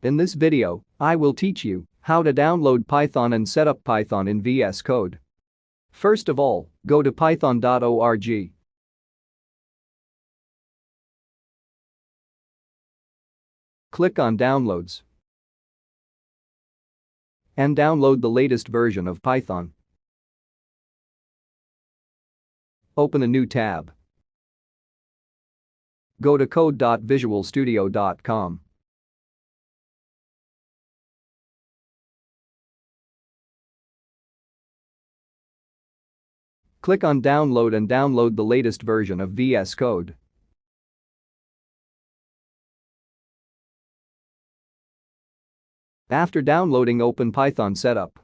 In this video, I will teach you how to download Python and set up Python in VS Code. First of all, go to python.org. Click on Downloads and download the latest version of Python. Open a new tab. Go to code.visualstudio.com. Click on Download and download the latest version of VS Code. After downloading, open Python Setup.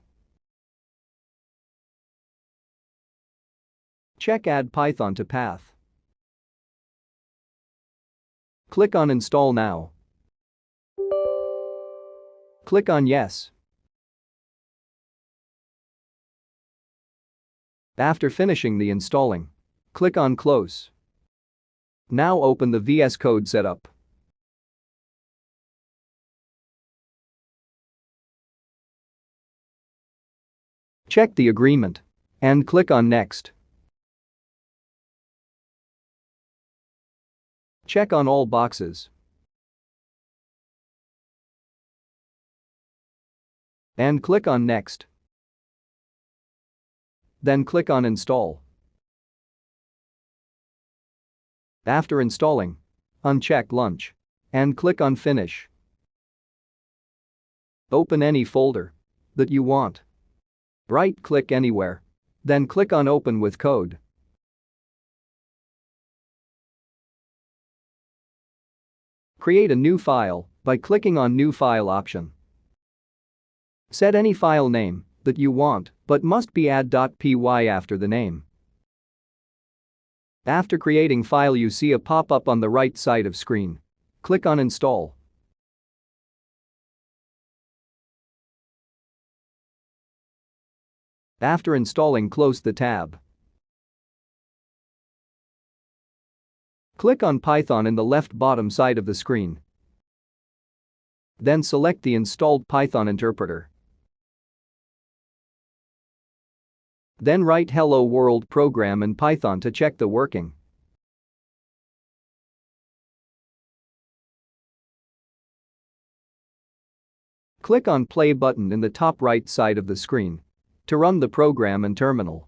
Check Add Python to Path. Click on Install Now. Click on Yes. After finishing the installing, click on Close. Now open the VS Code setup. Check the agreement and click on Next. Check on all boxes and click on Next. Then click on Install. After installing, uncheck Launch and click on Finish. Open any folder that you want. Right-click anywhere, then click on Open with Code. Create a new file by clicking on New File option. Set any file name that you want, but must be add.py after the name. After creating file, you see a pop-up on the right side of screen. Click on Install. After installing, close the tab. Click on Python in the left bottom side of the screen. Then select the installed Python interpreter. Then write Hello World program in Python to check the working. Click on Play button in the top right side of the screen to run the program in terminal.